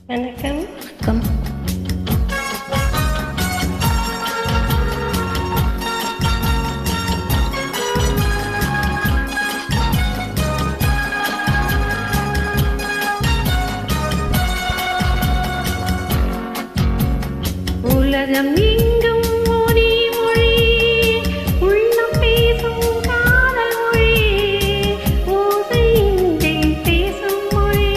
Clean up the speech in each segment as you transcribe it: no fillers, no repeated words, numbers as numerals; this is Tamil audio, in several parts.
வணக்கம். வணக்கம். உலகம் எங்கும் ஒரே மொழி, உள்ளம் பேசும் காதல் மொழி, ஓசையின்றி பேசும் மொழி,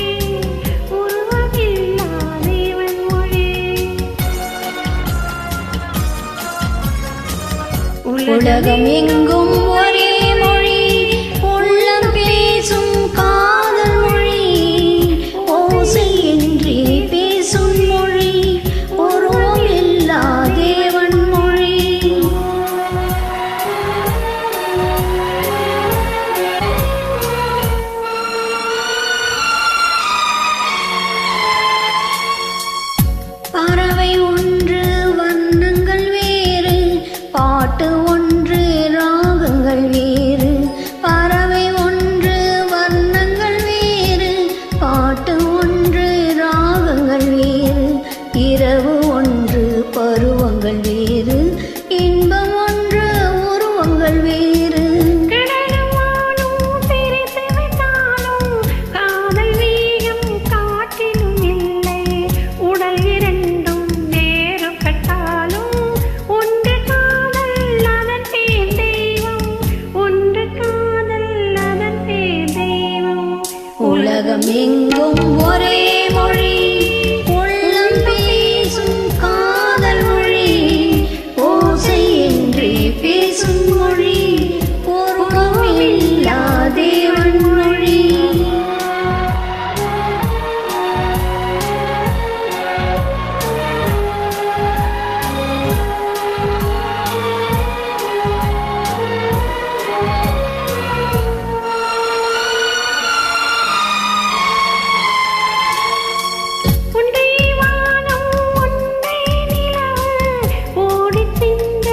உருவமில்லா தேவன் மொழி. உலகம் எங்கும் ஒரே மொழி, உள்ளம் பேசும் காதல் மொழி, ஓசையின்றி பேசும் மொழி, உருவமில்லா தேவன் மொழி. பறவை ஒன்று வண்ணங்கள் வேறு, பாட்டு ஒன்று ராகங்கள் வேறு. பறவை ஒன்று வண்ணங்கள் வேறு, பாட்டு ஒன்று ராகங்கள் வேறு. இரவு ஒன்று பருவங்கள் வேறு, இன்பம் ஒன்று உருவங்கள் வேறு. கடலும் வானும் பிரித்து விட்டாலும் காதல் வேகம் காற்றிலும் இல்லை. உடல் இரண்டும் வேறுபட்டாலும் ஒன்று காதல் அதன் பேர் தெய்வம், ஒன்று காதல் அதன் பேர் தெய்வம். உலகம் எங்கும் ஒரே மொழி, உள்ளம் பேசும் காதல் மொழி, ஓசையின்றி பேசும் மொழி, உருவமில்லா தேவன் மொழி. ஒன்றே வானம் ஒன்றே நிலவு, ஓடிச் சென்ற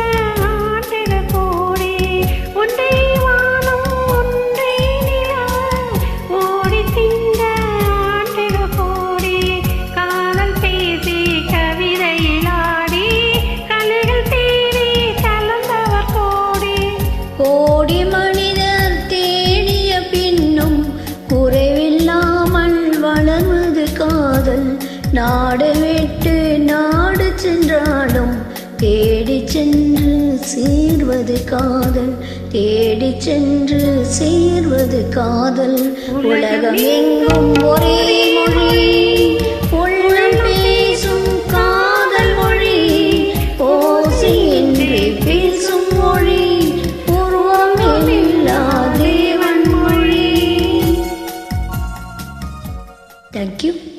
ஆண்டுகள் கோடி. ஒன்றே வானம் ஒன்றே நிலவு, ஓடிச் சென்ற ஆண்டுகள் கோடி. காதல் பேசி கவிதையில் ஆடி, கலைகள் தேடி கலந்தவர் கோடி. கோடி மனிதர் தேடிய பின்னும் குறைவில்லாமல் வளர்வது காதல். நாடு விட்டு நாடு சென்றாலும் தேடி சென்று சேர்வது காதல், தேடி சென்று சேர்வது காதல். உலகம் எங்கும் ஒரே மொழி, உள்ளம் பேசும் காதல் மொழி, ஓசையின்றி பேசும் மொழி, உருவமில்லா தேவன் மொழி. Thank you.